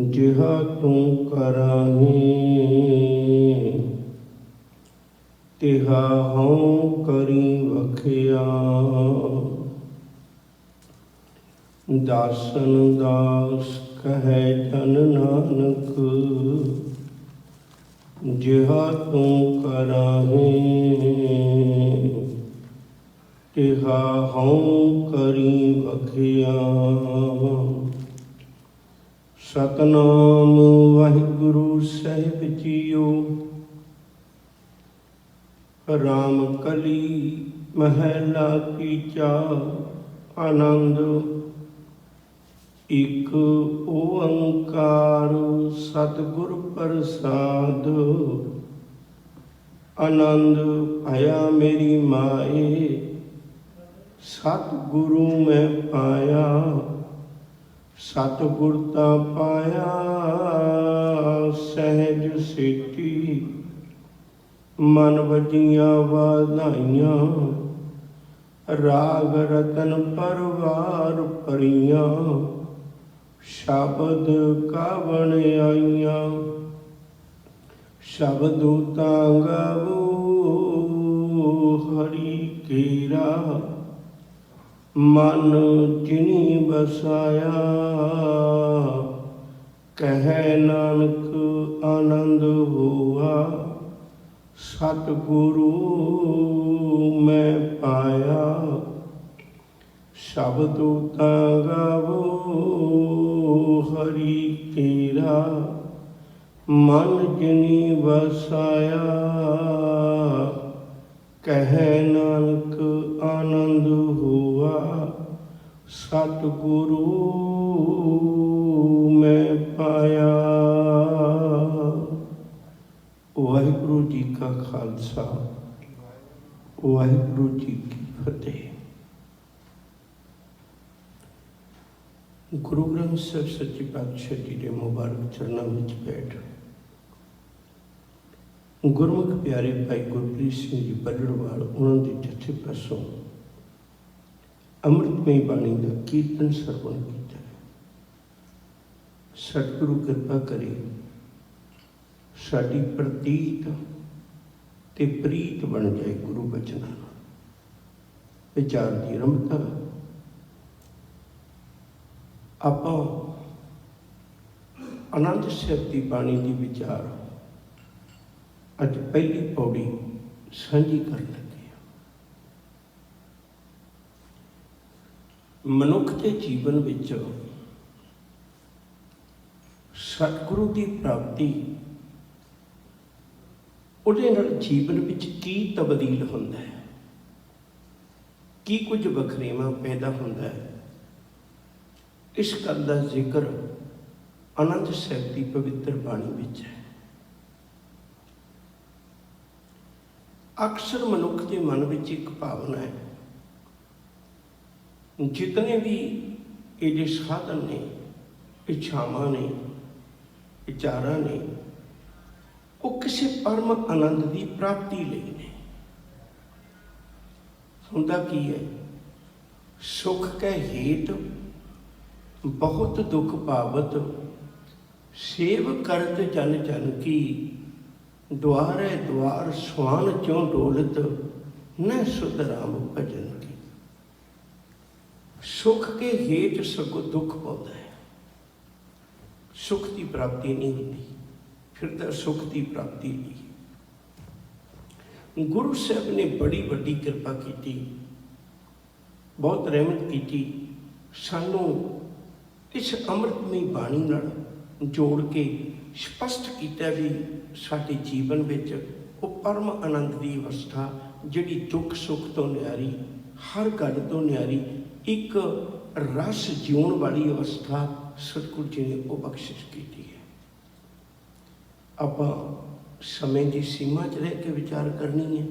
ਜਿਹਾ ਤੂੰ ਕਰਾਹੀ ਤਿਹਾ ਹਉ ਕਰੀ ਵਖਿਆ। ਦਾਸਨ ਦਾਸ ਕਹੈ ਜਨ ਨਾਨਕ ਜਿਹਾ ਤੂੰ ਕਰਾਹੀ ਤਿਹਾ ਹਉ ਕਰੀ ਵਖਿਆ। ਸਤਨਾਮ ਵਾਹਿਗੁਰੂ ਸਾਹਿਬ ਜੀਓ। ਰਾਮ ਕਲੀ ਮਹਲਾ ਤੀਜਾ। ਆਨੰਦ। ਇਕ ਓੰਕਾਰ ਸਤਿਗੁਰ ਪ੍ਰਸਾਦ। ਆਨੰਦ ਭਇਆ ਮੇਰੀ ਮਾਏ ਸਤਿਗੁਰੂ ਮੈਂ ਪਾਇਆ। ਸਤਿਗੁਰ ਤਾਂ ਪਾਇਆ ਸਹਿਜ ਸੇਤੀ। ਮਨ ਵਜੀਆਂ ਵਧਾਈਆਂ ਰਾਗ ਰਤਨ ਪਰਵਾਰ ਭਰੀਆਂ। ਸ਼ਬਦ ਕਾਵਣ ਆਈਆਂ ਸ਼ਬਦੁ ਤਾਂ ਗਾਵੋ ਹਰੀ ਕੇਰਾ। ਮਨ ਜਿਨੀ ਬਸਾਇਆ ਕਹਿ ਨਾਨਕ ਆਨੰਦ ਹੋਆ। ਸਤਿਗੁਰੂ ਮੈਂ ਪਾਇਆ ਸ਼ਬਦੁ ਤਾਂ ਗਾਵੋ ਹਰੀ ਕੇਰਾ। ਮਨ ਜਿਨੀ ਵਸਾਇਆ ਕਹਿ ਨਾਨਕ ਆਨੰਦ ਹੋਆ। ਸਤਿਗੁਰੂ ਮੈਂ ਪਾਇਆ। ਵਾਹਿਗੁਰੂ ਜੀ ਕਾ ਖਾਲਸਾ ਵਾਹਿਗੁਰੂ ਜੀ ਕੀ ਫਤਿਹ। ਗੁਰੂ ਗ੍ਰੰਥ ਸਾਹਿਬ ਸੱਚੇ ਪਾਤਸ਼ਾਹ ਜੀ ਦੇ ਮੁਬਾਰਕ ਚਰਨਾਂ ਵਿੱਚ ਬੈਠ ਗੁਰਮੁਖ ਪਿਆਰੇ ਭਾਈ ਗੁਰਪ੍ਰੀਤ ਸਿੰਘ ਜੀ ਬੱਲੜਵਾਲ ਉਹਨਾਂ ਦੀ ਜਥੇ ਪਾਸੋਂ ਅੰਮ੍ਰਿਤਮਈ ਬਾਣੀ ਦਾ ਕੀਰਤਨ ਸਰਵਣ ਕੀਤਾ। ਸਤਿਗੁਰੂ ਕਿਰਪਾ ਕਰੇ ਸਾਡੀ ਪ੍ਰਤੀਤ ਤੇ ਪ੍ਰੀਤ ਬਣ ਜਾਏ ਗੁਰੂ ਬਚਨਾਂ ਨਾਲ। ਵਿਚਾਰ ਦੀ ਰਮਤਾ ਆਪਾਂ ਆਨੰਦ ਸਾਹਿਬ ਦੀ ਬਾਣੀ ਦੀ ਵਿਚਾਰ ਅੱਜ ਪਹਿਲੀ ਪੌੜੀ ਸਾਂਝੀ ਕਰਨ ਲੱਗੇ ਹਾਂ। ਮਨੁੱਖ ਦੇ ਜੀਵਨ ਵਿੱਚ ਸਤਿਗੁਰੂ ਦੀ ਪ੍ਰਾਪਤੀ ਉਹਦੇ ਨਾਲ ਜੀਵਨ ਵਿੱਚ ਕੀ ਤਬਦੀਲ ਹੁੰਦਾ ਹੈ, ਕੀ ਕੁਝ ਵਖਰੇਵਾਂ ਪੈਦਾ ਹੁੰਦਾ ਹੈ, ਇਸ ਗੱਲ ਦਾ ਜ਼ਿਕਰ ਆਨੰਦ ਸਾਹਿਬ ਦੀ ਪਵਿੱਤਰ ਬਾਣੀ ਵਿੱਚ ਹੈ। ਅਕਸਰ ਮਨੁੱਖ ਦੇ ਮਨ ਵਿੱਚ ਇੱਕ ਭਾਵਨਾ ਹੈ, ਜਿਤਨੇ ਵੀ ਇਹਦੇ ਸਾਧਨ ਨੇ, ਇੱਛਾਵਾਂ ਨੇ, ਵਿਚਾਰਾਂ ਨੇ, ਉਹ ਕਿਸੇ ਪਰਮ ਆਨੰਦ ਦੀ ਪ੍ਰਾਪਤੀ ਲਈ ਨੇ। ਹੁੰਦਾ ਕੀ ਹੈ? ਸੁਖ ਕੈ ਹੇਤ ਬਹੁਤ ਦੁੱਖ ਪਾਵਤ ਸੇਵ ਕਰਤ ਜਨ ਜਨ ਕੀ। ਦੁਆਰੇ ਦੁਆਰ ਸੁਆਨ ਚੋਂ ਡੋਲਤ ਨ ਸੁਧ ਰਾਮ ਭਜਨ ਕੀ। ਸੁਖ ਕੇ ਹੇਠ ਸਗੋਂ ਦੁੱਖ ਪਾਉਂਦਾ ਹੈ। ਸੁਖ ਦੀ ਪ੍ਰਾਪਤੀ ਨਹੀਂ ਹੁੰਦੀ, ਫਿਰ ਤਾਂ ਸੁਖ ਦੀ ਪ੍ਰਾਪਤੀ ਨਹੀਂ। ਗੁਰੂ ਸਾਹਿਬ ਨੇ ਬੜੀ ਵੱਡੀ ਕਿਰਪਾ ਕੀਤੀ, ਬਹੁਤ ਰਹਿਮਤ ਕੀਤੀ, ਸਾਨੂੰ ਇਸ ਅੰਮ੍ਰਿਤਮਈ ਬਾਣੀ ਨਾਲ ਜੋੜ ਕੇ ਸਪਸ਼ਟ ਕੀਤਾ ਵੀ ਸਾਡੇ ਜੀਵਨ ਵਿੱਚ ਉਹ ਪਰਮ ਆਨੰਦ ਦੀ ਅਵਸਥਾ, ਜਿਹੜੀ ਦੁੱਖ ਸੁੱਖ ਤੋਂ ਨਿਆਰੀ, ਹਰ ਗੱਲ ਤੋਂ ਨਿਆਰੀ, ਇੱਕ ਰਸ ਜਿਉਣ ਵਾਲੀ ਅਵਸਥਾ ਸਤਿਗੁਰੂ ਜੀ ਨੇ ਉਹ ਬਖਸ਼ਿਸ਼ ਕੀਤੀ ਹੈ। ਆਪਾਂ ਸਮੇਂ ਦੀ ਸੀਮਾ 'ਚ ਰਹਿ ਕੇ ਵਿਚਾਰ ਕਰਨੀ ਹੈ।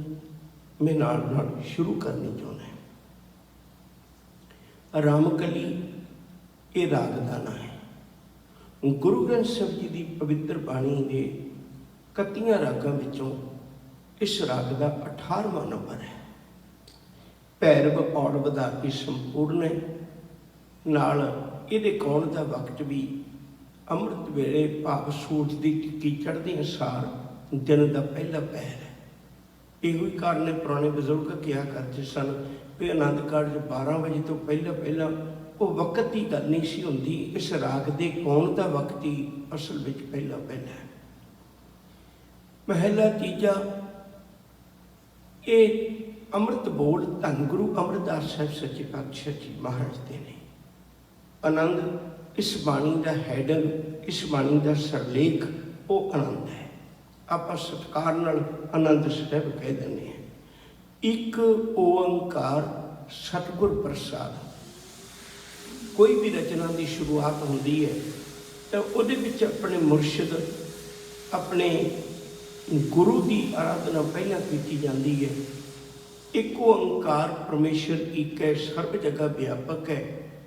ਮੈਂ ਨਾਲ ਨਾਲ ਸ਼ੁਰੂ ਕਰਨੀ ਚਾਹੁੰਦਾ ਹਾਂ। ਰਾਮਕਲੀ ਇਹ ਰਾਗ ਦਾ ਨਾਂ ਹੈ। ਗੁਰੂ ਗ੍ਰੰਥ ਸਾਹਿਬ ਜੀ ਦੀ ਪਵਿੱਤਰ ਬਾਣੀ ਦੇ 31 ਰਾਗਾਂ ਵਿੱਚੋਂ ਇਸ ਰਾਗ ਦਾ 18ਵਾਂ ਨੰਬਰ ਹੈ। ਭੈਰਵ ਔੜ ਵਧਾਤੀ ਸੰਪੂਰਨ ਹੈ। ਨਾਲ ਇਹਦੇ ਗਾਉਣ ਦਾ ਵਕਤ ਵੀ ਅੰਮ੍ਰਿਤ ਵੇਲੇ ਭਾਵ ਸੂਰਜ ਦੀ ਟਿੱਕੀ ਚੜ੍ਹਦੇ ਸਾਰ ਦਿਨ ਦਾ ਪਹਿਲਾ ਪਹਿਰ ਹੈ। ਇਹੋ ਹੀ ਕਾਰਨ ਹੈ, ਪੁਰਾਣੇ ਬਜ਼ੁਰਗ ਕਿਹਾ ਕਰਦੇ ਸਨ ਵੀ ਆਨੰਦ ਕਾਰਜ 12 ਵਜੇ ਤੋਂ ਪਹਿਲਾਂ ਉਹ ਵਕਤ ਦੀ ਗੱਲ ਨਹੀਂ ਸੀ ਹੁੰਦੀ। ਇਸ ਰਾਗ ਦੇ ਗਾਉਣ ਦਾ ਵਕਤ ਹੀ ਅਸਲ ਵਿੱਚ ਪਹਿਲਾ ਹੈ। ਮਹਿਲਾ ਤੀਜਾ, ਇਹ ਅੰਮ੍ਰਿਤ ਬੋਲ ਧੰਨ ਗੁਰੂ ਅਮਰਦਾਸ ਸਾਹਿਬ ਸੱਚੇ ਪਾਤਸ਼ਾਹ ਜੀ ਮਹਾਰਾਜ ਦੇ ਨੇ। ਆਨੰਦ ਇਸ ਬਾਣੀ ਦਾ ਹੈਡਰ, ਇਸ ਬਾਣੀ ਦਾ ਸਰਲੇਖ ਉਹ ਆਨੰਦ ਹੈ। ਆਪਾਂ ਸਤਿਕਾਰ ਨਾਲ ਆਨੰਦ ਸਾਹਿਬ ਕਹਿ ਦਿੰਦੇ ਹਾਂ। ਇੱਕ ਓੰਕਾਰ ਸਤਿਗੁਰ ਪ੍ਰਸਾਦ। ਕੋਈ ਵੀ ਰਚਨਾ ਦੀ ਸ਼ੁਰੂਆਤ ਹੁੰਦੀ ਹੈ ਤਾਂ ਉਹਦੇ ਵਿੱਚ ਆਪਣੇ ਮੁਰਸ਼ਿਦ, ਆਪਣੇ ਗੁਰੂ ਦੀ ਆਰਾਧਨਾ ਪਹਿਲਾਂ ਕੀਤੀ ਜਾਂਦੀ ਹੈ। ਇੱਕ ਓੰਕਾਰ ਪਰਮੇਸ਼ਰ ਇੱਕ ਹੈ, ਸਰਬ ਜਗ੍ਹਾ ਵਿਆਪਕ ਹੈ।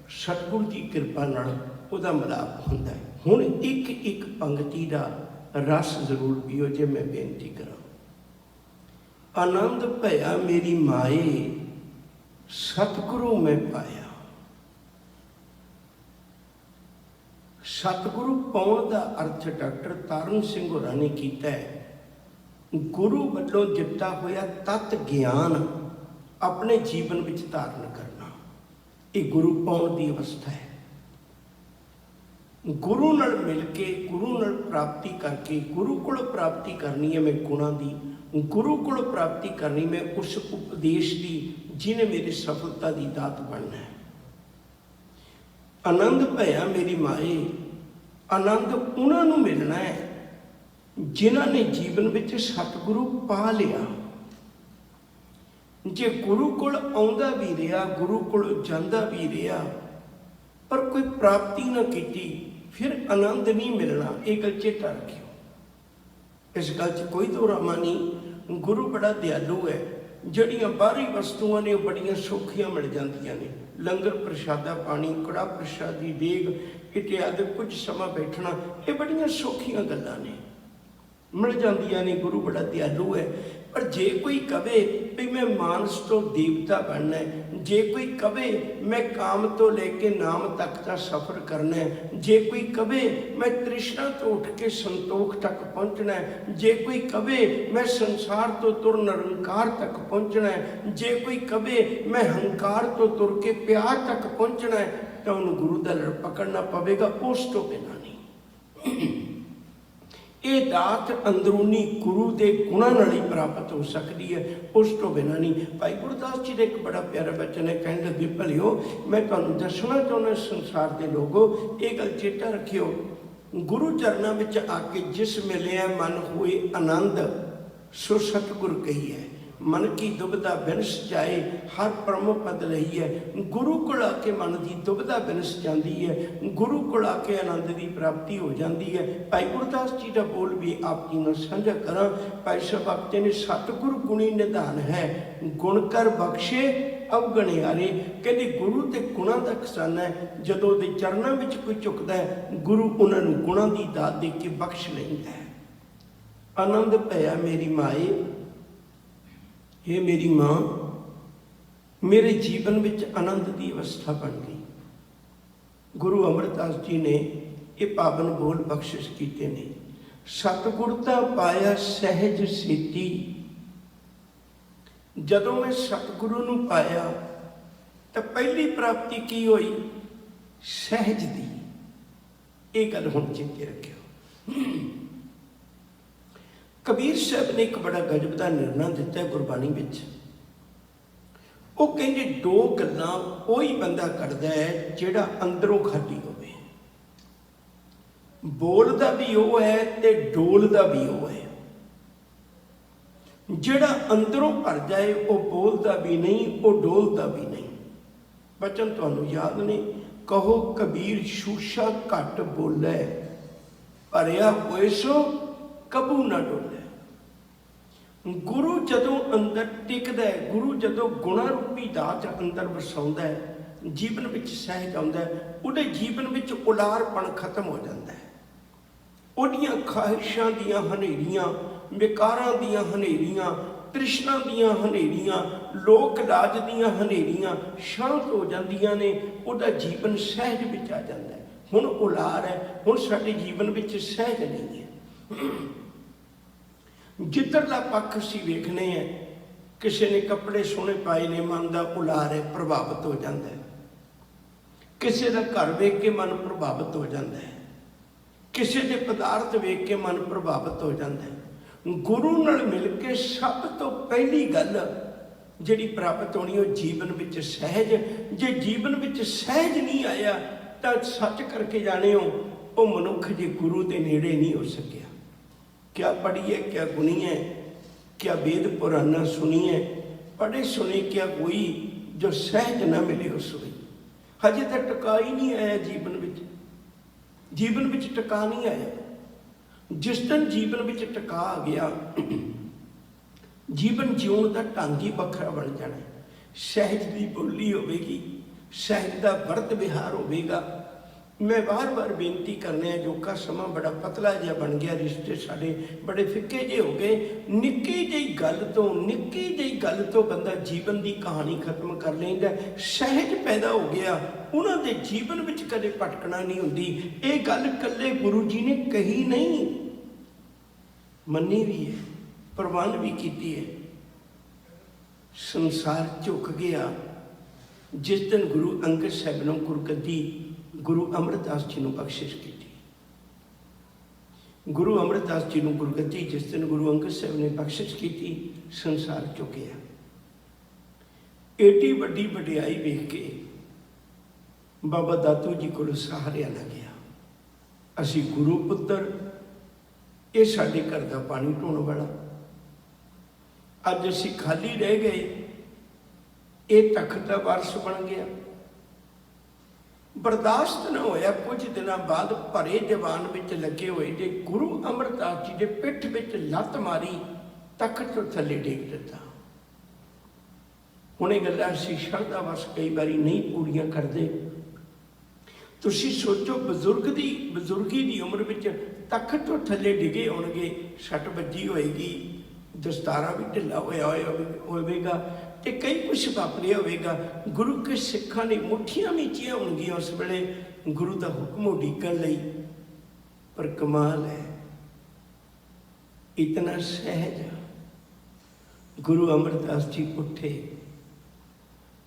ਸਤਿਗੁਰੂ ਦੀ ਕਿਰਪਾ ਨਾਲ ਉਹਦਾ ਮਿਲਾਪ ਹੁੰਦਾ ਹੈ। ਹੁਣ ਇੱਕ ਇੱਕ ਪੰਕਤੀ ਦਾ ਰਸ ਜ਼ਰੂਰ ਪੀਓ ਜੇ ਮੈਂ ਬੇਨਤੀ ਕਰਾਂ। ਆਨੰਦ ਭਇਆ ਮੇਰੀ ਮਾਏ, ਸਤਿਗੁਰੂ ਮੈਂ ਪਾਇਆ। ਸਤਿਗੁਰੂ ਪਾਉਣ ਦਾ ਅਰਥ ਡਾਕਟਰ ਤਾਰਨ ਸਿੰਘ ਹੋਰਾਂ ਨੇ ਕੀਤਾ ਹੈ, ਗੁਰੂ ਵੱਲੋਂ ਦਿੱਤਾ ਹੋਇਆ ਤਤ ਗਿਆਨ ਆਪਣੇ ਜੀਵਨ ਵਿੱਚ ਧਾਰਨ ਕਰਨਾ। ਇਹ ਗੁਰੂ ਪਾਉਣ ਦੀ ਅਵਸਥਾ ਹੈ। ਗੁਰੂ ਨਾਲ ਮਿਲ ਕੇ, ਗੁਰੂ ਨਾਲ ਪ੍ਰਾਪਤੀ ਕਰਕੇ, ਗੁਰੂ ਕੋਲੋਂ ਪ੍ਰਾਪਤੀ ਕਰਨੀ ਹੈ ਮੈਂ ਗੁਣਾਂ ਦੀ, ਗੁਰੂ ਕੋਲੋਂ ਪ੍ਰਾਪਤੀ ਕਰਨੀ ਮੈਂ ਉਸ ਉਪਦੇਸ਼ ਦੀ ਜਿਹਨੇ ਮੇਰੀ ਸਫਲਤਾ ਦੀ ਦਾਤ ਬਣਨਾ ਹੈ। ਆਨੰਦ ਭਇਆ ਮੇਰੀ ਮਾਏ, ਆਨੰਦ ਉਹਨਾਂ ਨੂੰ ਮਿਲਣਾ ਹੈ ਜਿਨ੍ਹਾਂ ਨੇ ਜੀਵਨ ਵਿੱਚ ਸਤਿਗੁਰੂ ਪਾ ਲਿਆ। ਜੇ ਗੁਰੂ ਕੋਲ ਆਉਂਦਾ ਵੀ ਰਿਹਾ, ਗੁਰੂ ਕੋਲ ਜਾਂਦਾ ਵੀ ਰਿਹਾ, ਪਰ ਕੋਈ ਪ੍ਰਾਪਤੀ ਨਾ ਕੀਤੀ, ਫਿਰ ਆਨੰਦ ਨਹੀਂ ਮਿਲਣਾ। ਇਹ ਗੱਲ ਚੇਤਾ ਰੱਖਿਓ। ਇਸ ਗੱਲ 'ਚ ਕੋਈ ਦੋਰਾਮਾ ਨਹੀਂ। ਗੁਰੂ ਬੜਾ ਦਿਆਲੂ ਹੈ। ਜਿਹੜੀਆਂ ਬਾਹਰੀ ਵਸਤੂਆਂ ਨੇ ਉਹ ਬੜੀਆਂ ਸੌਖੀਆਂ ਮਿਲ ਜਾਂਦੀਆਂ ਨੇ। ਲੰਗਰ ਪ੍ਰਸ਼ਾਦਾ ਪਾਣੀ, ਕੜਾ ਪ੍ਰਸ਼ਾਦੀ, ਦੇਗ ਇਤਿਆਦਿ, ਕੁਝ ਸਮਾਂ ਬੈਠਣਾ, ਇਹ ਬੜੀਆਂ ਸੌਖੀਆਂ ਗੱਲਾਂ ਨੇ, ਮਿਲ ਜਾਂਦੀਆਂ ਨੇ। ਗੁਰੂ ਬੜਾ ਦਿਆਲੂ ਹੈ। ਪਰ ਜੇ ਕੋਈ ਕਵੇ ਵੀ ਮੈਂ ਮਾਨਸ ਤੋਂ ਦੇਵਤਾ ਬਣਨਾ ਹੈ, ਜੇ ਕੋਈ ਕਵੇ ਮੈਂ ਕਾਮ ਤੋਂ ਲੈ ਕੇ ਨਾਮ ਤੱਕ ਦਾ ਸਫ਼ਰ ਕਰਨਾ ਹੈ, ਜੇ ਕੋਈ ਕਵੇ ਮੈਂ ਤ੍ਰਿਸ਼ਨਾ ਤੋਂ ਉੱਠ ਕੇ ਸੰਤੋਖ ਤੱਕ ਪਹੁੰਚਣਾ ਹੈ, ਜੇ ਕੋਈ ਕਵੇ ਮੈਂ ਸੰਸਾਰ ਤੋਂ ਤੁਰ ਨਿਰੰਕਾਰ ਤੱਕ ਪਹੁੰਚਣਾ ਹੈ, ਜੇ ਕੋਈ ਕਵੇ ਮੈਂ ਹੰਕਾਰ ਤੋਂ ਤੁਰ ਕੇ ਪਿਆਰ ਤੱਕ ਪਹੁੰਚਣਾ ਹੈ, ਤਾਂ ਉਹਨੂੰ ਗੁਰੂ ਦਾ ਲੜ ਪਕੜਨਾ ਪਵੇਗਾ, ਉਸ ਤੋਂ ਬਿਨਾਂ ਨਹੀਂ। ਇਹ ਦਾਤ ਅੰਦਰੂਨੀ ਗੁਰੂ ਦੇ ਗੁਣਾਂ ਨਾਲ ਹੀ ਪ੍ਰਾਪਤ ਹੋ ਸਕਦੀ ਹੈ, ਉਸ ਤੋਂ ਬਿਨਾਂ ਨਹੀਂ। ਭਾਈ ਗੁਰਦਾਸ ਜੀ ਦਾ ਇੱਕ ਬੜਾ ਪਿਆਰਾ ਬਚਨ ਹੈ, ਕਹਿੰਦੇ ਵੀ ਭਲਿਓ ਮੈਂ ਤੁਹਾਨੂੰ ਦੱਸਣਾ ਚਾਹੁੰਦਾ ਸੰਸਾਰ ਦੇ ਲੋਗੋ, ਇਹ ਗੱਲ ਚੇਤਾ ਰੱਖਿਓ, ਗੁਰੂ ਚਰਨਾਂ ਵਿੱਚ ਆ ਕੇ ਜਿਸ ਮਿਲਿਆ ਮਨ ਹੋਏ ਆਨੰਦ, ਸੋ ਸਤਿਗੁਰ ਕਹੀ ਹੈ। ਮਨ ਕੀ ਦੁਬਿਧਾ ਬਿਨਸ ਜਾਏ, ਹਰ ਪਰਮ ਪਦ ਲਈ ਹੈ। ਗੁਰੂ ਕੋਲ ਆ ਕੇ ਮਨ ਦੀ ਦੁਬਿਧਾ ਬਿਨਸ ਜਾਂਦੀ ਹੈ, ਗੁਰੂ ਕੋਲ ਆ ਕੇ ਆਨੰਦ ਦੀ ਪ੍ਰਾਪਤੀ ਹੋ ਜਾਂਦੀ ਹੈ। ਭਾਈ ਗੁਰਦਾਸ ਜੀ ਦਾ ਬੋਲ ਵੀ ਆਪ ਜੀ ਨਾਲ ਸਾਂਝਾ ਕਰਾਂ। ਭਾਈ ਸਾਹਿਬ ਆਖਦੇ ਨੇ, ਸਤਿਗੁਰ ਗੁਣੀ ਨਿਧਾਨ ਹੈ, ਗੁਣ ਕਰ ਬਖਸ਼ੇ ਅਵਗਣਿਆਰੇ। ਕਹਿੰਦੇ ਗੁਰੂ ਤੇ ਗੁਣਾਂ ਦਾ ਖਜ਼ਾਨਾ ਹੈ। ਜਦੋਂ ਉਹਦੇ ਚਰਨਾਂ ਵਿੱਚ ਕੋਈ ਝੁਕਦਾ ਹੈ, ਗੁਰੂ ਉਹਨਾਂ ਨੂੰ ਗੁਣਾਂ ਦੀ ਦਾਤ ਦੇ ਕੇ ਬਖਸ਼ ਲੈਂਦਾ ਹੈ। ਆਨੰਦ ਭਇਆ ਮੇਰੀ ਮਾਏ, ਇਹ ਮੇਰੀ ਮਾਂ, ਮੇਰੇ ਜੀਵਨ ਵਿੱਚ ਆਨੰਦ ਦੀ ਅਵਸਥਾ ਬਣ ਗਈ। ਗੁਰੂ ਅਮਰਦਾਸ ਜੀ ਨੇ ਇਹ ਪਾਵਨ ਬੋਲ ਬਖਸ਼ਿਸ਼ ਕੀਤੇ ਨੇ। ਸਤਿਗੁਰਤਾ ਪਾਇਆ ਸਹਿਜ ਸੇਤੀ। ਜਦੋਂ ਮੈਂ ਸਤਿਗੁਰੂ ਨੂੰ ਪਾਇਆ ਤਾਂ ਪਹਿਲੀ ਪ੍ਰਾਪਤੀ ਕੀ ਹੋਈ? ਸਹਿਜ ਦੀ। ਇਹ ਗੱਲ ਹੁਣ ਚੇਤੇ ਰੱਖਿਓ। ਕਬੀਰ ਸਾਹਿਬ ਨੇ ਇੱਕ ਬੜਾ ਗਜਬ ਦਾ ਨਿਰਣਾ ਦਿੱਤਾ ਗੁਰਬਾਣੀ ਵਿੱਚ। ਉਹ ਕਹਿੰਦੇ ਦੋ ਗੱਲਾਂ ਉਹੀ ਬੰਦਾ ਕਰਦਾ ਹੈ ਜਿਹੜਾ ਅੰਦਰੋਂ ਖਾਲੀ ਹੋਵੇ। ਬੋਲਦਾ ਵੀ ਉਹ ਹੈ ਤੇ ਡੋਲਦਾ ਵੀ ਉਹ ਹੈ। ਜਿਹੜਾ ਅੰਦਰੋਂ ਭਰ ਜਾਏ ਉਹ ਬੋਲਦਾ ਵੀ ਨਹੀਂ, ਉਹ ਡੋਲਦਾ ਵੀ ਨਹੀਂ। ਬਚਨ ਤੁਹਾਨੂੰ ਯਾਦ ਨੇ, ਕਹੋ ਕਬੀਰ ਸ਼ੂਸ਼ਾ ਘੱਟ ਬੋਲੇ, ਭਰਿਆ ਹੋਏ ਸੋ ਕਬੂ ਨਾ ਡੋਲੇ। ਗੁਰੂ ਜਦੋਂ ਅੰਦਰ ਟਿਕਦਾ ਹੈ, ਗੁਰੂ ਜਦੋਂ ਗੁਣਾ ਰੂਪੀ ਦਾਤ ਅੰਦਰ ਵਸਾਉਂਦਾ ਹੈ, ਜੀਵਨ ਵਿੱਚ ਸਹਿਜ ਆਉਂਦਾ ਹੈ, ਉਹਦੇ ਜੀਵਨ ਵਿੱਚ ਉਲਾਰਪਣ ਖਤਮ ਹੋ ਜਾਂਦਾ ਹੈ। ਉਹਦੀਆਂ ਖਾਹਿਸ਼ਾਂ ਦੀਆਂ ਹਨੇਰੀਆਂ, ਵਿਕਾਰਾਂ ਦੀਆਂ ਹਨੇਰੀਆਂ, ਤ੍ਰਿਸ਼ਨਾ ਦੀਆਂ ਹਨੇਰੀਆਂ, ਲੋਕ ਲਾਜ ਦੀਆਂ ਹਨੇਰੀਆਂ ਸ਼ਾਂਤ ਹੋ ਜਾਂਦੀਆਂ ਨੇ। ਉਹਦਾ ਜੀਵਨ ਸਹਿਜ ਵਿੱਚ ਆ ਜਾਂਦਾ ਹੈ। ਹੁਣ ਉਲਾਰ ਹੈ, ਹੁਣ ਸਾਡੇ ਜੀਵਨ ਵਿੱਚ ਸਹਿਜ ਨਹੀਂ ਹੈ। ਜਿੱਧਰਲਾ ਪੱਖ ਅਸੀਂ ਵੇਖਦੇ ਹਾਂ, ਕਿਸੇ ਨੇ ਕੱਪੜੇ ਸੋਹਣੇ ਪਾਏ ਨੇ, ਮਨ ਦਾ ਉਲਾਰ ਹੈ, ਪ੍ਰਭਾਵਿਤ ਹੋ ਜਾਂਦਾ ਹੈ। ਕਿਸੇ ਦਾ ਘਰ ਵੇਖ ਕੇ ਮਨ ਪ੍ਰਭਾਵਿਤ ਹੋ ਜਾਂਦਾ ਹੈ, ਕਿਸੇ ਦੇ ਪਦਾਰਥ ਵੇਖ ਕੇ ਮਨ ਪ੍ਰਭਾਵਿਤ ਹੋ ਜਾਂਦਾ ਹੈ। ਗੁਰੂ ਨਾਲ ਮਿਲ ਕੇ ਸਭ ਤੋਂ ਪਹਿਲੀ ਗੱਲ ਜਿਹੜੀ ਪ੍ਰਾਪਤ ਹੋਣੀ, ਉਹ ਜੀਵਨ ਵਿੱਚ ਸਹਿਜ। ਜੇ ਜੀਵਨ ਵਿੱਚ ਸਹਿਜ ਨਹੀਂ ਆਇਆ ਤਾਂ ਸੱਚ ਕਰਕੇ ਜਾਣਿਓ, ਉਹ ਮਨੁੱਖ ਜੇ ਗੁਰੂ ਦੇ ਨੇੜੇ ਨਹੀਂ ਹੋ ਸਕਿਆ। क्या पढ़िए क्या गुनिए, क्या वेद पुराना सुनिए, पढ़े सुने क्या कोई, जो सहज ना मिले उस वे। हजे तक टका ही नहीं आया जीवन विच, जीवन विच टका नहीं आया। जिस दिन जीवन विच टका आ गया, जीवन जीवन का ढंग ही वखरा बन जाना। सहज की बोली होगी, सहज का वरत विहार होगा। मैं बार बार बेनती करने जो का समा बड़ा पतला जिहा बन गया, रिश्ते साडे बड़े फिक्के जे हो गए। निक्की जी गल तो बंदा जीवन की कहानी खत्म कर लेंदा। सहज पैदा हो गया, उन्होंने जीवन में कदे भटकना नहीं होंदी। ये गल कल्ले गुरु जी ने कही नहीं, मनी भी है, प्रवान भी की है। संसार झुक गया जिस दिन गुरु अंगद साहब ने गुरगद्दी गुरु अमरदास जी ने बख्शिश की। गुरु अमरदास जी ने गुरगद्दी जिस दिन गुरु अंगद साहब ने बख्शिश की, संसार झुकिया। एडी वड्डी वडियाई वेख के बाबा दातू जी को सहारिया ना गया। असी गुरु पुत्र, ये साडे घर का पानी ढोने वाला, अज असी खाली रह गए, ये तख्त का वारस बन गया। बर्दाश्त न होया, कुछ दिनों बाद भरे दीवान में लगे हुए जे गुरु अमरदास जी के पिठ में लत मारी, तख्त तो थले डेग दिता। हुण ये गल्लां असीं शरधा वस कई बारी नहीं पूरियां करते। तुसीं सोचो, बजुर्गी की उम्र में तख्त तो थले डिगे होणगे, सट बजी होएगी, दस्तारा भी ढिला होया होवेगा, ते कई कुछ वापरिया होगा। गुरु के सिखा ने मुठियां मीचियां होंगियां उस वेले गुरु का हुक्म उड़ीकण लई। पर कमाल है, इतना सहज। गुरु अमरदास जी उठे,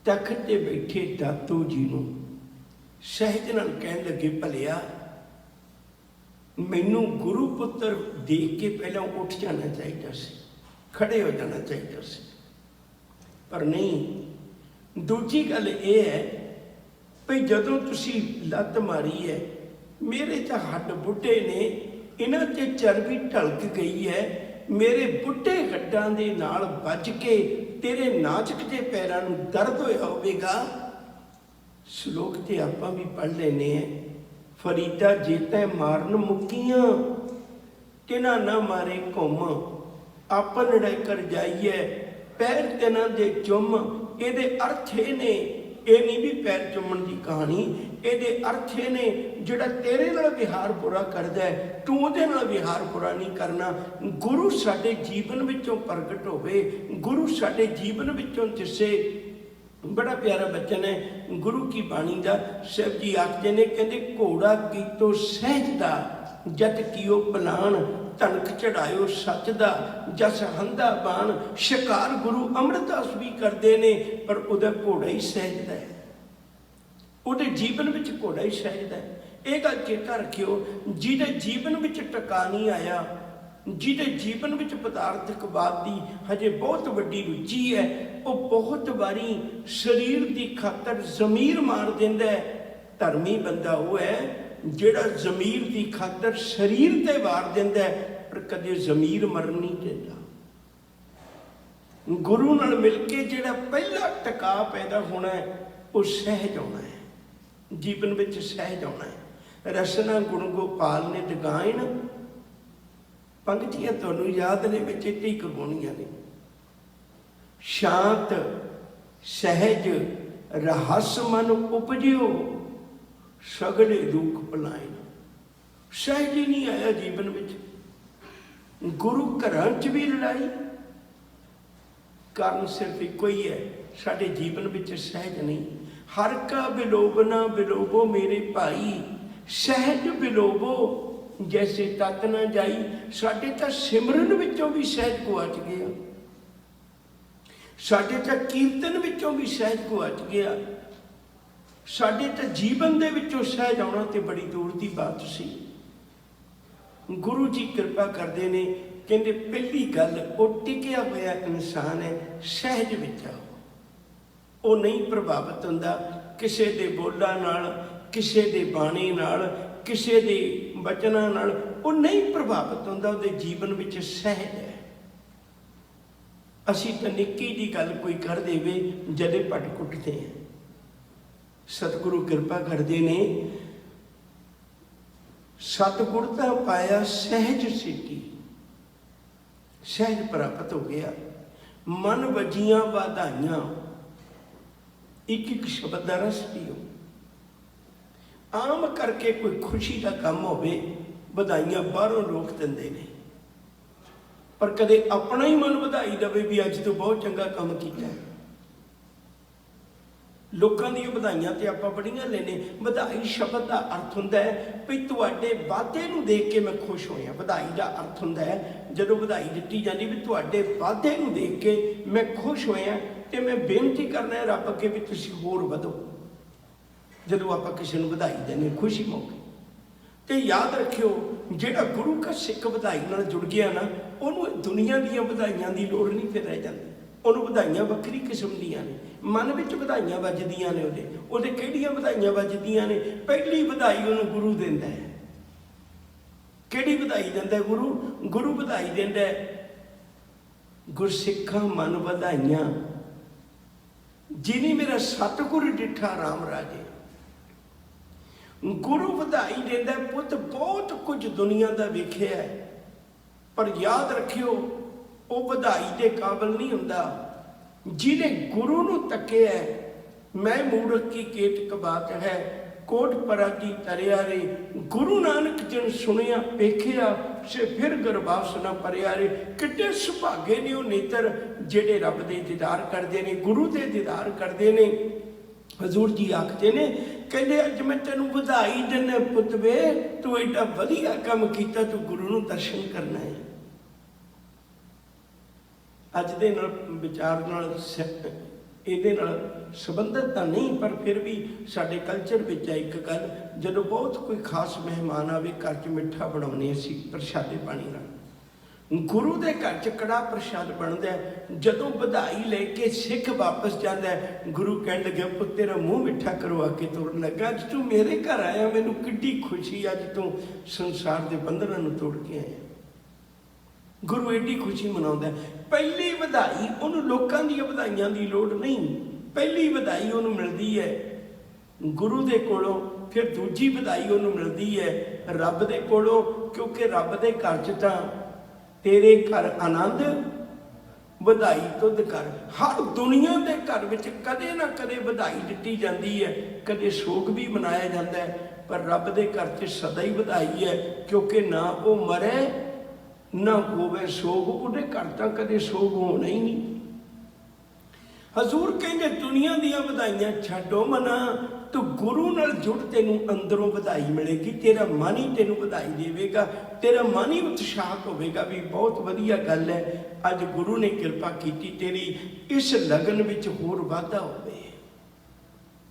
तख्त ते बैठे दातू जी नूं सहज नाल कहण लगे, भलिया मैनू गुरु पुत्र देख के पहला उठ जाना चाहिए सी, खड़े हो जाना चाहिए सी, पर नहीं। दूजी गल ये है भाई, जदों तुसी लत मारी है, मेरे तो हड्ड बुढ़े ने, इन्हां ते चर्बी ढलक गई है, मेरे बुढ़े हड्डां दे नाल बज के तेरे नाचक जे पैरां नूं दर्द होया होवेगा। श्लोक ते आपां भी पढ़ लेने हैं, फरीदा जे तैं मारन मुक्कियां, तिन्हां ना मारे घुम, आपन नड़े कर जाइए पैर तिन्हां दे चुम। ये अर्थ ये ने, ये नहीं भी पैर चुमन की कहानी, ये अर्थ ये ने जिहड़ा तेरे नाल विहार बुरा करदा है, तू उहदे नाल विहार बुरा नहीं करना। गुरु साडे जीवन विचों प्रगट होवे, गुरु साडे जीवन विचों दिसे। बड़ा प्यारा बचन है गुरु की बाणी का। शिव जी आखते ने, कहते घोड़ा की तो सहज दा, जत कियो पलान, तनक चढ़ायो सच दा, जस हंदा बाण। शिकार गुरु अमरदास भी करते ने, पर उहदा घोड़ा ही सहजदा है, उहदे जीवन विच घोड़ा ही सहजदा है। यह गल चेता रखियो, जिहदे जीवन विच टका नहीं आया, जिहदे जीवन विच पदार्थकवाद की हजे बहुत वड्डी रुचि है, वो बहुत बारी शरीर की खातर जमीर मार दिंदा है। धर्मी बंदा वो है जिहड़ा जमीर की खातर शरीर ते वार दिंदा है, पर कदे जमीर मरन नहीं दिंदा। गुरु नाल मिल के जिहड़ा पहला टका पैदा होना है, वो सहज होना है, जीवन विच सहज होना है। रसना गुण गोपाल ने दगाइन, पंक्तियां तुहानूं याद ने, विच इत्थे ही करवाउणीआं ने। शांत सहज रहस मन उपजियो, सगले दुख भुलाए। सहज ही नहीं आया जीवन में। गुरु घरां च भी लड़ाई, कारण सिर्फ एक ही है, साडे जीवन में सहज नहीं। हर का बिलोबना बिलोबो मेरे भाई, सहज बिलोबो जैसे तत न जाई। साडे तां सिमरन विचों भी सहज गुआच गया, साडे तां कीर्तन विचों भी सहज गुआच गया, साडे तां जीवन दे विचों सहज आउणा ते बड़ी दूर दी बात सी। गुरु जी कृपा करते ने, कहते पहली गल वो टिकिया होया इंसान है, सहज विच आओ। वो नहीं प्रभावित होंदा किसी दे बोलां नाल, किसी दे बाणी नाल, किसी दे वचनां नाल, वो नहीं प्रभावित होंदा, उहदे जीवन विच सहज है। असीं तां निक्की जी गल कोई कर देवे जदे पट कुटते हैं। सतगुरु कृपा करते ने, सतगुर तां पाया सहज सिटी, सहज प्राप्त हो गया। मन वजियां वाधाइयां, एक एक शब्द का रस पियो। आम करके कोई खुशी का काम होवे, बधाइयां बाहरों लोग दिंदे ने, पर कदे अपना ही मन बधाई देवे भी अज तो बहुत चंगा काम किया। लोगों दी बधाइयां ते आपां बड़ियां लेने। बधाई शब्द का अर्थ हुंदा है भी तुहाडे वाधे नूं देख के मैं खुश होया। बधाई का अर्थ हुंदा है जदों बधाई दित्ती जाती भी तुहाडे वाधे नूं देख के मैं खुश होया ते मैं बेनती करना है रब अगे भी तुसीं होर वधो। जदों आपां किसी नूं बधाई देने खुशी मौके ते याद रखियो, जिहड़ा गुरु का सिख बधाई नाल जुड़ गया ना, उहनूं दुनिया दीयां बधाइयां दी लोड़ नहीं फिर रह जाती। उन्होंने बधाइयां वक्री किस्म दियां ने, मन विच बधाइयां वजदियां ने। उहदे किहड़ियां बधाइयां वजदियां ने? पहली बधाई उहनूं गुरु दिंदा है। किहड़ी बधाई दिंदा है? गुरु गुरु बधाई दिंदा है, गुरसिखां मन बधाइयां जिनी मेरा सतगुर डिठा राम राजे। गुरु बधाई दिंदा है, पुत बहुत कुछ दुनिया का वेखिया है, पर याद रखियो वो बधाई के काबिल नहीं हुंदा जिन्हें गुरु नूं तकिया। मैं मूर्ख की केतक बात है, कोट पराजी तरिया रे। गुरु नानक जिन सुनिया वेखिया, से फिर गरबास न परिया रे। किड्डे सुभागे ने वो नेत्र जिहड़े रब दे दीदार करते हैं, गुरु दे दीदार करते हैं। हजूर जी आखते ने, कहते अज मैं तेनों बधाई दिना पुत वे, तू एडा वधिया काम कीता, तू गुरु नूं दर्शन करना है। अज दे विचार ये संबंधित तो नहीं, पर फिर भी साडे कल्चर में एक गल, जदों बहुत कोई खास मेहमान आवे घर च मिठा बनाने असीं प्रशादे पानी नाल। गुरु के घर च कड़ा प्रशाद बनता है। जदों बधाई लेके सिख वापस जाता है, गुरु कह लगे पुत तेरा मूँह मिठा करवा के तुरन लगा, अज तू मेरे घर आया, मैनूं किड्डी खुशी, अज तू संसार के बंधनां नूं तोड़ के आया। गुरु एडी खुशी मनाउंदा है। पहली बधाई उन्होंने लोगों दी बधाइयां दी लोड़ नहीं, पहली बधाई उन्होंने मिलती है गुरु दे कोलों, फिर दूजी बधाई उन्होंने मिलती है रब दे कोलों, क्योंकि रब दे घर च तां तेरे घर आनंद बधाई तुद कर। हर दुनिया के घर में कदे ना कदे बधाई दिती जाती है, कदे शोक भी मनाया जाता है, पर रब दे घर च सदा ही बधाई है, क्योंकि ना वो मरे ना होवे सोग, उहदे घर तां कदे सोग होना ही नहीं। हजूर कहंदे दुनिया दीयां बधाइयां छड्डो मना, तो गुरु नाल जुड़ तेनूं अंदरों बधाई मिलेगी। तेरा मन ही तेनूं बधाई देवेगा, तेरा मन ही उत्साहित होवेगा भी बहुत वधिया गल है, अज गुरु ने कृपा कीती, तेरी इस लगन विच होर वाधा होवे।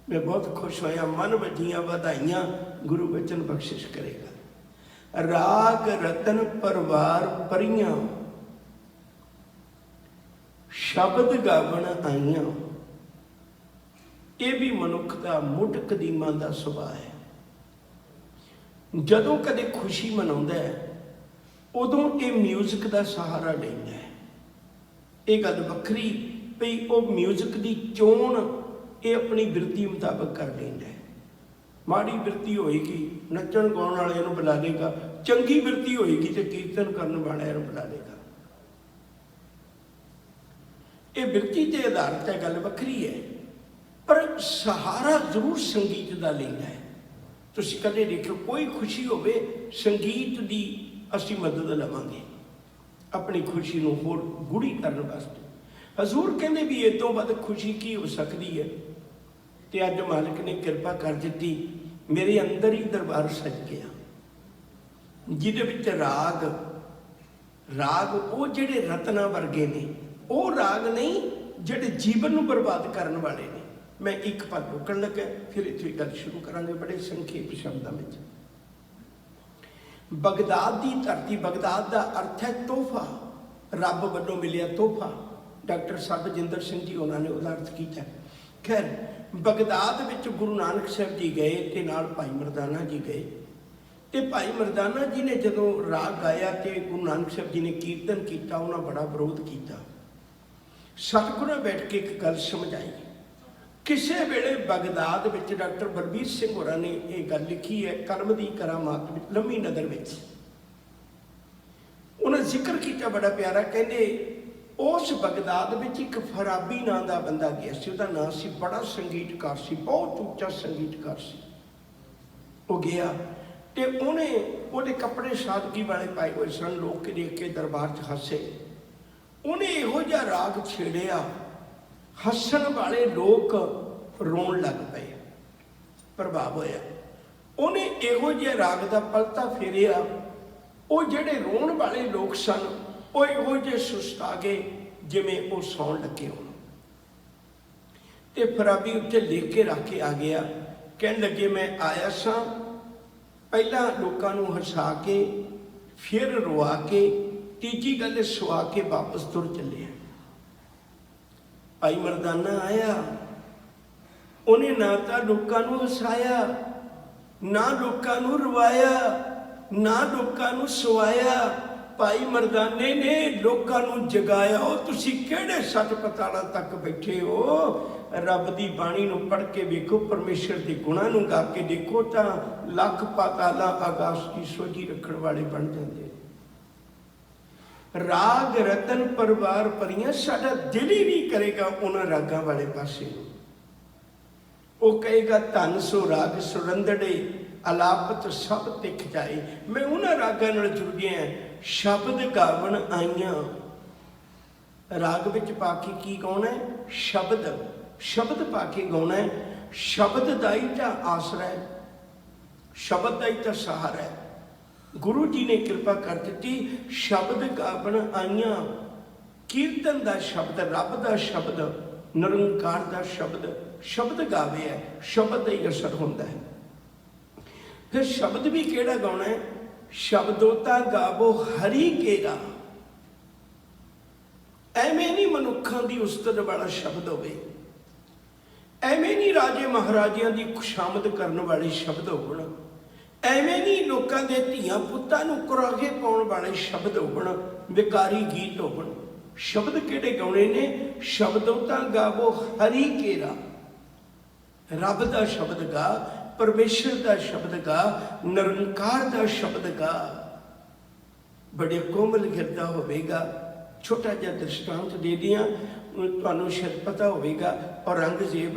मैं बहुत खुश होया। मन वजियां बधाइयां, गुरु वचन बख्शिश करेगा। राग रतन परवार परियां, शब्द गावन आईयां। ये भी मनुख का मुढ़ कदीमा का सुभाव है। जदों कदे खुशी मनाउंदा है, उदों ये म्यूजिक का सहारा लैंदा है। ये गल वखरी भी वो म्यूजिक की चोण ये अपनी बिरती मुताबिक कर लैंदा है। माड़ी बिरती होएगी नचण गाउण वाले नूं बुला लेगा, चंगी बिरती होएगी तो कीर्तन करन वाले नूं बुला लेगा। ये बिरती के आधारित है, गल वखरी है, पर सहारा जरूर संगीत का लेंदा है। तुसीं कदे देखो कोई खुशी होवे, संगीत की असीं मदद लवांगे अपनी खुशी नूं होर गूढ़ी करन वास्ते। हजूर कहंदे भी इस तों वध खुशी की हो सकती है। तो अज मालिक ने कृपा कर दी, मेरे अंदर ही दरबार सज गया, जिहदे विच राग राग वो जिहड़े रत्ना वर्गे ने, वो राग नहीं जिहड़े जीवन नूं बर्बाद करन वाले ने। मैं एक पल रोकण लगा, फिर इत्थे गल शुरू करांगे बड़े संखेप शब्दां विच। बगदाद की धरती, बगदाद का अर्थ है तोहफा, रब वालों मिलिया तोहफा। डॉक्टर सरबजिंदर सिंह जी उन्होंने उसका अर्थ किया। खैर, बगदाद विच गुरु नानक साहब जी गए ते नाल भाई मरदाना जी गए, ते भाई मरदाना जी ने जदों राग गाया तो गुरु नानक साहब जी ने कीर्तन किया, उन्होंने बड़ा विरोध किया। सतगुरु बैठ के एक गल समझाई। किसी वेले बगदाद विच डॉक्टर बलबीर सिंह होरां ने यह गल लिखी है कलम दी करामात विच, लम्मी नदर विच उन्हें जिक्र किया बड़ा प्यारा। कहते उस बगदाद विच एक फराबी नाम का बंदा गया सी, उसका नाम सी, बड़ा संगीतकार सी, बहुत उच्चा संगीतकार सी। वो गया तो उन्हें वो कपड़े सादगी वाले पाए हुए सन, लोग देख के दरबार च हसे। उन्हें इहो जिहा राग छेड़िया, हसन वाले लोग रोन लग पे, प्रभाव होया। उन्हें इहो जिहे राग का पलटा फेरिया, वो जिहड़े रोन वाले लोग सन वो इहो जिहे सुस्ता गए जिवें वो सौण लगे होण। ते फराबी उत्ते लिख के रख के आ गया, कहण लगे मैं आया सा पहला लोकां नूं हसा के, फिर रोआ के, तीजी गल सुआ के वापस तुर चले। भाई मरदाना आया, उन्हें ना तो लोकां नूं हसाया, ना लोकां नूं रवाया, ना लोकां नूं सुवाया। भाई मरदाने ने लोकां नूं जगाया। ओ तुसीं किहड़े सत पतालां तक बैठे हो? रब दी बाणी नूं पढ़ के देखो, परमेश्वर दे गुणां नूं गा के देखो, तां लख पाताला आकाश की सोझी रखण वाले बन जांदे। राग रतन परवार परियां साडा दिल ही नहीं करेगा उन्हां रागां वाले पासे। वो कहेगा धन सो राग सुरंदड़े, अलापत सब तिख जाए। मैं उन्हां रागां नाल जुड़ गया, शब्द गावन आईयां। राग विच पा के की गाउणा है? शब्द, शब्द पा के गाउणा है। शब्द दा ही तां आसरा है, शब्द दा ही तां सहारा है। गुरु जी ने कृपा कर दी, शब्द गावन आईयां। कीर्तन का शब्द, रब का शब्द, निरंकार का शब्द, शब्द गावे है, शब्द का ही असर होता है। फिर शब्द भी केड़ा गाउणा है? शब्दोता गावो हरि केरा। एवें नहीं मनुखों की उस्तत वाला शब्द होवे, एवें नहीं राजे महाराजियां की खुशामद करने वाले शब्द होण, एवें नहीं लोगों के धियां पुत्तां नूं कुराहे पाउण वाले शब्द होण, विकारी गीत होण। शब्द किहड़े गाउणे ने? शब्दोता गावो हरि केरा। रब का शब्द गा, परमेश्वर का शब्द गा, निरंकार का शब्द गा। बड़े कोमल गिरदा होवेगा। छोटा जिहा दृष्टांत दे दियां, तुहानूं शायद पता होवेगा। औरंगजेब,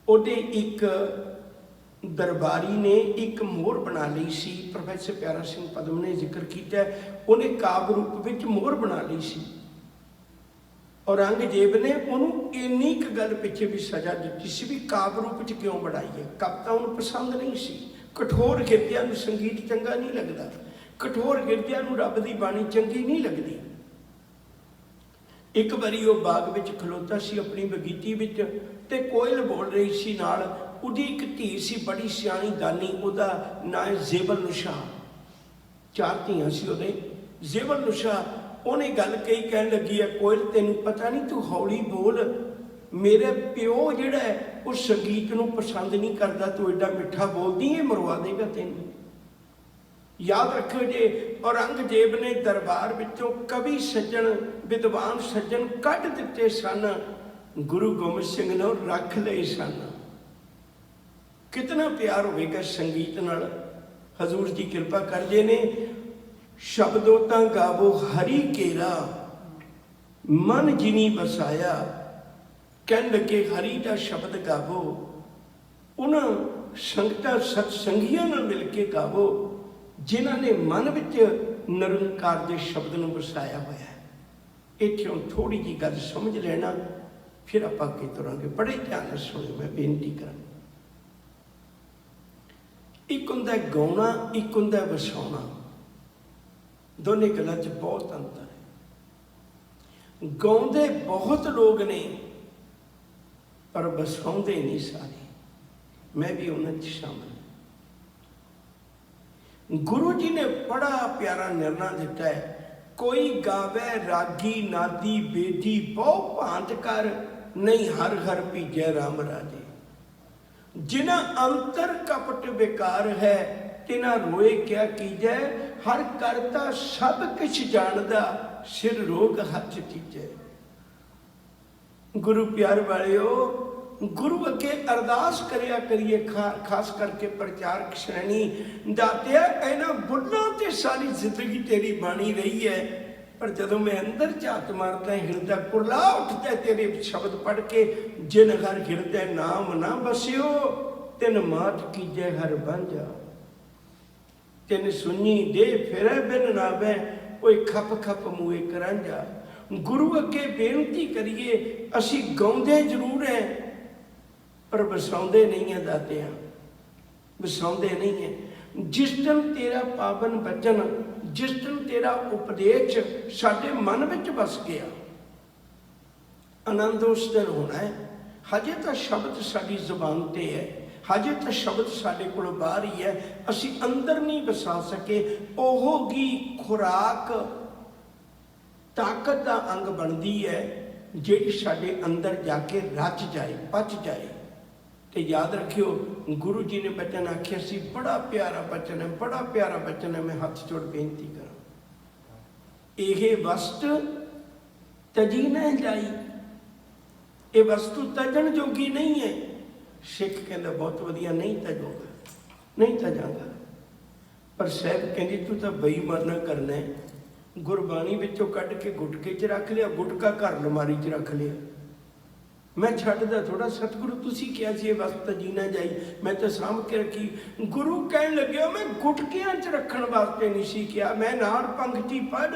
उहदे एक दरबारी ने एक मोहर बना ली सी। प्रोफैसर प्यारा सिंह पदम ने जिक्र किया, उन्हें काव्य रूप में मोहर बना ली सी। औरंगजेब ने उन्होंने इन्नी एक गल पिछे भी सजा दी सी भी काव्य रूप च क्यों बढ़ाई है। कविता उन्होंने पसंद नहीं सी। कठोर गिरदियां नूं संगीत चंगा नहीं लगता, कठोर गिरदियां नूं रब दी बाणी चंगी नहीं लगती। एक बारी वो बाग विच खलोता सी अपनी बगीची विच, ते कोयल बोल रही सी नाल। उहदी एक धी सी बड़ी सियाणी दानी, उहदा नाम है जेबल नुशा। 4 धीआं सी उहदे। जेबल नुशा उन्हें गल कही, कहन लगी है कोयल तेनू पता नहीं, तू हौली बोल, मेरे प्यो जिहड़ा है वो संगीत नूं पसंद नहीं करता, तू एडा मिठा बोलदी है, मरवा देगा तेनू। याद रखो जे औरंगजेब ने दरबार विचों कवि सज्जन, विद्वान सज्जन कढ दिते सन, गुरु गोबिंद सिंह ने रख लए सन। कितना प्यार होवेगा संगीत नाल। हजूर जी कृपा करदे ने, शब्दोता गावो हरि केरा, मन जिनी बसाया। कहन लगे हरि का शब्द गावो, उन्होंने संगतां सत्संगियां नाल मिल के गावो जिन्हां ने मन विच निरंकार के शब्द नूं बसाया होया है। इत्थों थोड़ी जी गल समझ लेना, फिर आपां अगे तुरांगे। बड़े ध्यान नाल सुणो, मैं बेनती करां। ਇੱਕ ਹੁੰਦਾ ਗਾਉਣਾ, ਇੱਕ ਹੁੰਦਾ ਵਸਾਉਣਾ। ਦੋਨੇ ਗੱਲਾਂ 'ਚ ਬਹੁਤ ਅੰਤਰ ਹੈ। ਗਾਉਂਦੇ ਬਹੁਤ ਲੋਕ ਨੇ ਪਰ ਵਸਾਉਂਦੇ ਨਹੀਂ ਸਾਰੇ। ਮੈਂ ਵੀ ਉਹਨਾਂ 'ਚ ਸ਼ਾਮਲ। ਗੁਰੂ ਜੀ ਨੇ ਬੜਾ ਪਿਆਰਾ ਨਿਰਣਾ ਦਿੱਤਾ ਹੈ, ਕੋਈ ਗਾਵੇ ਰਾਗੀ ਨਾਦੀ ਬੇਦੀ ਬਹੁ ਭਾਂਤ ਕਰ, ਨਹੀਂ ਹਰ ਹਰ ਭੀਜੈ ਰਾਮ ਰਾਜੇ। ਜਿਨਾ ਅੰਤਰ ਕਪਟ ਵਿਕਾਰ ਹੈ, ਤਿਨਾ ਰੋਏ ਕਿਆ ਕੀਜੈ। ਹਰ ਕਰਤਾ ਸਭ ਕਿਛ ਜਾਣਦਾ, ਸਿਰ ਰੋਗ ਹੱਥ ਚੀਜੈ। ਗੁਰੂ ਪਿਆਰ ਵਾਲਿਓ, ਗੁਰੂ ਅੱਗੇ ਅਰਦਾਸ ਕਰਿਆ ਕਰੀਏ, ਖਾਸ ਕਰਕੇ ਪ੍ਰਚਾਰਕ ਸ਼੍ਰੇਣੀ। ਦਾਤਿਆ ਇਹਨਾਂ ਬੁੱਢਾਂ ਤੇ ਸਾਰੀ ਜ਼ਿੰਦਗੀ ਤੇਰੀ ਬਾਣੀ ਰਹੀ ਹੈ, ਪਰ ਜਦੋਂ ਮੈਂ ਅੰਦਰ ਝਾਤ ਮਾਰਦਾ, ਹਿਰਦਾ ਕੁਰਲਾ ਉੱਠਦਾ ਤੇਰੇ ਸ਼ਬਦ ਪੜ੍ਹ ਕੇ। ਜਿਨ ਹਰ ਹਿਰਦੇ ਨਾਮ ਨਾ ਬਸਿਓ, ਤਿਨ ਮਾਤ ਕੀਜੈ ਹਰ ਬਾਂਝਾ। ਤਿਨ ਸੁਣੀ ਦੇ ਫਿਰੈ ਬਿਨ ਨਾਵੇ, ਕੋਈ ਖੱਪ ਖੱਪ ਮੂਏ ਕਰਾਂਝਾ। ਗੁਰੂ ਅੱਗੇ ਬੇਨਤੀ ਕਰੀਏ, ਅਸੀਂ ਗਾਉਂਦੇ ਜ਼ਰੂਰ ਹੈ ਪਰ ਵਸਾਉਂਦੇ ਨਹੀਂ ਹੈ ਦਾਤਿਆ, ਵਸਾਉਂਦੇ ਨਹੀਂ ਹੈ। ਜਿਸ ਦਿਨ ਤੇਰਾ ਪਾਵਨ ਬਚਨ, ਜਿਸ ਦਿਨ ਤੇਰਾ ਉਪਦੇਸ਼ ਸਾਡੇ ਮਨ ਵਿੱਚ ਵਸ ਗਿਆ, ਆਨੰਦ ਉਸ ਦਿਨ ਹੋਣਾ ਹੈ। ਹਜੇ ਤਾਂ ਸ਼ਬਦ ਸਾਡੀ ਜ਼ੁਬਾਨ ਤੇ ਹੈ, ਹਜੇ ਤਾਂ ਸ਼ਬਦ ਸਾਡੇ ਕੋਲ ਬਾਹਰ ਹੀ ਹੈ, ਅਸੀਂ ਅੰਦਰ ਨਹੀਂ ਵਸਾ ਸਕੇ। ਉਹ ਹੀ ਖੁਰਾਕ ਤਾਕਤ ਦਾ ਅੰਗ ਬਣਦੀ ਹੈ, ਜਿਹੜੀ ਸਾਡੇ ਅੰਦਰ ਜਾ ਕੇ ਰਚ ਜਾਏ, ਪਚ ਜਾਏ। ਤੇ ਯਾਦ ਰੱਖਿਓ, ਗੁਰੂ ਜੀ ਨੇ ਬਚਨ ਆਖਿਆ ਸੀ, ਬੜਾ ਪਿਆਰਾ ਬਚਨ ਹੈ, ਬੜਾ ਪਿਆਰਾ ਬਚਨ ਹੈ। ਮੈਂ ਹੱਥ ਜੋੜ ਬੇਨਤੀ ਕਰਾਂ, ਇਹ ਵਸਤ ਤਜੀ ਨਾ ਜਾਈ। ਇਹ ਵਸਤੂ ਤਜਣ ਜੋਗੀ ਨਹੀਂ ਹੈ। ਸਿੱਖ ਕਹਿੰਦਾ ਬਹੁਤ ਵਧੀਆ, ਨਹੀਂ ਤਜੂਗਾ, ਨਹੀਂ ਤਜਾਂਗਾ। ਪਰ ਸਾਹਿਬ ਕਹਿੰਦੀ ਤੂੰ ਤਾਂ ਬੇਈਮਾਨਾ ਕਰਨਾ ਹੈ। ਗੁਰਬਾਣੀ ਵਿੱਚੋਂ ਕੱਢ ਕੇ ਗੁਟਕੇ 'ਚ ਰੱਖ ਲਿਆ, ਗੁਟਕਾ ਘਰ ਅਲਮਾਰੀ 'ਚ ਰੱਖ ਲਿਆ। ਮੈਂ ਛੱਡਦਾ ਥੋੜਾ। ਸਤਿਗੁਰੂ ਤੁਸੀਂ ਕਿਹਾ ਸੀ ਇਹ ਵਸਤ ਜੀ ਨਾ ਜਾਈ, ਮੈਂ ਤਾਂ ਸਾਂਭ ਕੇ ਰੱਖੀ। ਗੁਰੂ ਕਹਿਣ ਲੱਗਿਆ, ਮੈਂ ਗੁਟਕਿਆਂ 'ਚ ਰੱਖਣ ਵਾਸਤੇ ਨਹੀਂ ਸੀ ਕਿਹਾ, ਮੈਂ ਨਾਲ ਪੰਕਤੀ ਪੜ੍ਹ,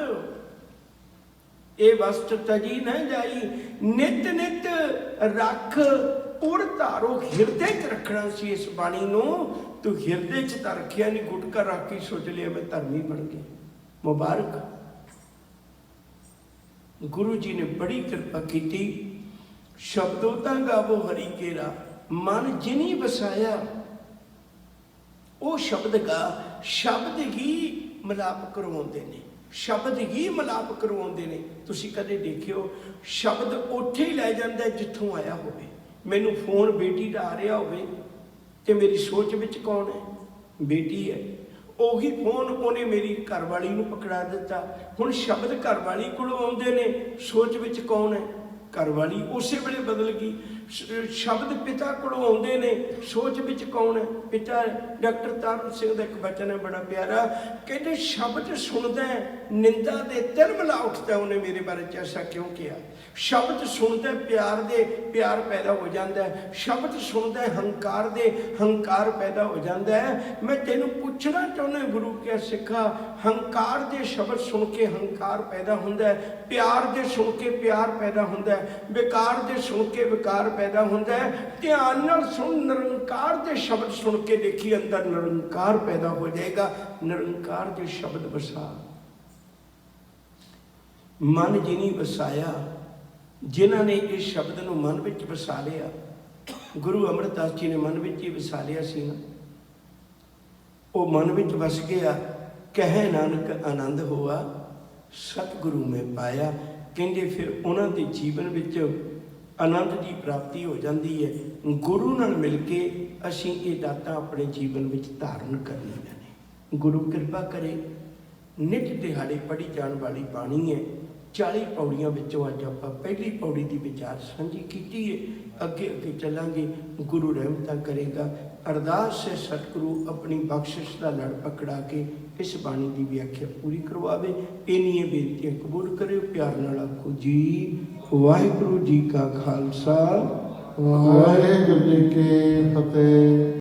ਇਹ ਵਸਤ ਤਜੀ ਨਾ ਜਾਈ। ਨਿਤ ਨਿਤ ਰੱਖ ਉੜ ਧਾਰੋ, ਹਿਰਦੇ 'ਚ ਰੱਖਣਾ ਸੀ ਇਸ ਬਾਣੀ ਨੂੰ। ਤੂੰ ਹਿਰਦੇ 'ਚ ਤਾਂ ਰੱਖਿਆ ਨਹੀਂ, ਗੁਟਕਾ ਰੱਖ ਕੇ ਸੋਚ ਲਿਆ ਮੈਂ ਧਰਮੀ ਬਣ ਗਿਆ। ਮੁਬਾਰਕ। ਗੁਰੂ ਜੀ ਨੇ ਬੜੀ ਕਿਰਪਾ ਕੀਤੀ। ਸ਼ਬਦੋ ਤਾਂ ਗਾਵੋ ਹਰੀ ਕੇਰਾ, ਮਨ ਜਿਨੀ ਵਸਾਇਆ ਉਹ ਸ਼ਬਦ ਗਾ। ਸ਼ਬਦ ਹੀ ਮਿਲਾਪ ਕਰਵਾਉਂਦੇ ਨੇ, ਸ਼ਬਦ ਹੀ ਮਿਲਾਪ ਕਰਵਾਉਂਦੇ ਨੇ। ਤੁਸੀਂ ਕਦੇ ਦੇਖਿਓ, ਸ਼ਬਦ ਉੱਥੇ ਹੀ ਲੈ ਜਾਂਦਾ ਜਿੱਥੋਂ ਆਇਆ ਹੋਵੇ। ਮੈਨੂੰ ਫੋਨ ਬੇਟੀ ਦਾ ਆ ਰਿਹਾ ਹੋਵੇ ਤੇ ਮੇਰੀ ਸੋਚ ਵਿੱਚ ਕੌਣ ਹੈ? ਬੇਟੀ ਹੈ। ਉਹੀ ਫੋਨ ਉਹਨੇ ਮੇਰੀ ਘਰਵਾਲੀ ਨੂੰ ਪਕੜਾ ਦਿੱਤਾ। ਹੁਣ ਸ਼ਬਦ ਘਰਵਾਲੀ ਕੋਲੋਂ ਆਉਂਦੇ ਨੇ, ਸੋਚ ਵਿੱਚ ਕੌਣ ਹੈ? ਘਰਵਾਲੀ। ਉਸੇ ਵੇਲੇ ਬਦਲ ਗਈ। ਸ਼ਬਦ ਪਿਤਾ ਕੋਲੋਂ ਆਉਂਦੇ ਨੇ, ਸੋਚ ਵਿੱਚ ਕੌਣ ਹੈ? ਪਿਤਾ। ਡਾਕਟਰ ਤਾਰੂ ਸਿੰਘ ਦਾ ਇੱਕ ਬਚਨ ਹੈ ਬੜਾ ਪਿਆਰਾ, ਕਹਿੰਦੇ ਸ਼ਬਦ ਸੁਣਦਾ ਨਿੰਦਾ ਦੇ ਤਿਲ ਮਿਲਾ ਉੱਠਦਾ। ਉਹਨੇ ਮੇਰੇ ਬਾਰੇ 'ਚ ਐਸਾ ਕਿਉਂ ਕਿਹਾ? ਸ਼ਬਦ ਸੁਣਦਾ ਪਿਆਰ ਦੇ, ਪਿਆਰ ਪੈਦਾ ਹੋ ਜਾਂਦਾ। ਸ਼ਬਦ ਸੁਣਦਾ ਹੰਕਾਰ ਦੇ, ਹੰਕਾਰ ਪੈਦਾ ਹੋ ਜਾਂਦਾ ਹੈ। ਮੈਂ ਤੈਨੂੰ ਪੁੱਛਣਾ ਚਾਹੁੰਦਾ ਗੁਰੂ ਕਿਆ ਸਿੱਖਾ, ਹੰਕਾਰ ਦੇ ਸ਼ਬਦ ਸੁਣ ਕੇ ਹੰਕਾਰ ਪੈਦਾ ਹੁੰਦਾ ਹੈ, ਪਿਆਰ ਦੇ ਸੁਣ ਕੇ ਪਿਆਰ ਪੈਦਾ ਹੁੰਦਾ ਹੈ, ਵਿਕਾਰ ਦੇ ਸੁਣ ਕੇ ਵਿਕਾਰ ਪੈਦਾ ਹੁੰਦਾ ਹੈ। ਧਿਆਨ ਨਾਲ ਸੁਣ, ਨਿਰੰਕਾਰ ਦੇ ਸ਼ਬਦ ਸੁਣ ਕੇ ਦੇਖੀ, ਅੰਦਰ ਨਿਰੰਕਾਰ ਪੈਦਾ ਹੋ ਜਾਏਗਾ। ਨਿਰੰਕਾਰ ਦੇ ਸ਼ਬਦ ਵਸਾ। ਮਨ ਜਿਨੀ ਵਸਾਇਆ, ਜਿਨ੍ਹਾਂ ਨੇ ਇਸ ਸ਼ਬਦ ਨੂੰ ਮਨ ਵਿੱਚ ਵਸਾ ਲਿਆ, ਗੁਰੂ ਅਮਰਦਾਸ ਜੀ ਨੇ ਮਨ ਵਿੱਚ ਹੀ ਵਸਾ ਲਿਆ ਸੀ ਨਾ। ਉਹ ਮਨ ਵਿੱਚ ਵਸ ਗਿਆ। ਕਹਿ ਨਾਨਕ ਆਨੰਦ ਹੋਆ, ਸਤਿਗੁਰੂ ਮੈਂ ਪਾਇਆ। ਕਹਿੰਦੇ ਫਿਰ ਉਹਨਾਂ ਦੇ ਜੀਵਨ ਵਿੱਚ ਆਨੰਦ ਦੀ ਪ੍ਰਾਪਤੀ ਹੋ ਜਾਂਦੀ ਹੈ। ਗੁਰੂ ਨਾਲ ਮਿਲ ਕੇ ਅਸੀਂ ਇਹ ਦਾਤਾਂ ਆਪਣੇ ਜੀਵਨ ਵਿੱਚ ਧਾਰਨ ਕਰਨੀਆਂ ਨੇ। ਗੁਰੂ ਕਿਰਪਾ ਕਰੇ। ਨਿਤ ਦਿਹਾੜੇ ਪੜ੍ਹੀ ਜਾਣ ਵਾਲੀ ਬਾਣੀ ਹੈ। 40 ਪੌੜੀਆਂ ਵਿੱਚੋਂ ਅੱਜ ਆਪਾਂ ਪਹਿਲੀ ਪੌੜੀ ਦੀ ਵਿਚਾਰ ਸਾਂਝੀ ਕੀਤੀ ਹੈ। ਅੱਗੇ ਅੱਗੇ ਚੱਲਾਂਗੇ, ਗੁਰੂ ਰਹਿਮਤਾਂ ਕਰੇਗਾ। ਅਰਦਾਸ ਹੈ ਸਤਿਗੁਰੂ ਆਪਣੀ ਬਖਸ਼ਿਸ਼ ਦਾ ਲੜ ਪਕੜਾ ਕੇ ਇਸ ਬਾਣੀ ਦੀ ਵਿਆਖਿਆ ਪੂਰੀ ਕਰਵਾਵੇ। ਇੰਨੀਆਂ ਬੇਨਤੀਆਂ ਕਬੂਲ ਕਰਿਓ। ਪਿਆਰ ਨਾਲ ਆਖੋ ਜੀ ਵਾਹਿਗੁਰੂ ਜੀ ਕਾ ਖਾਲਸਾ, ਵਾਹਿਗੁਰੂ ਜੀ ਕੀ ਫਤਿਹ।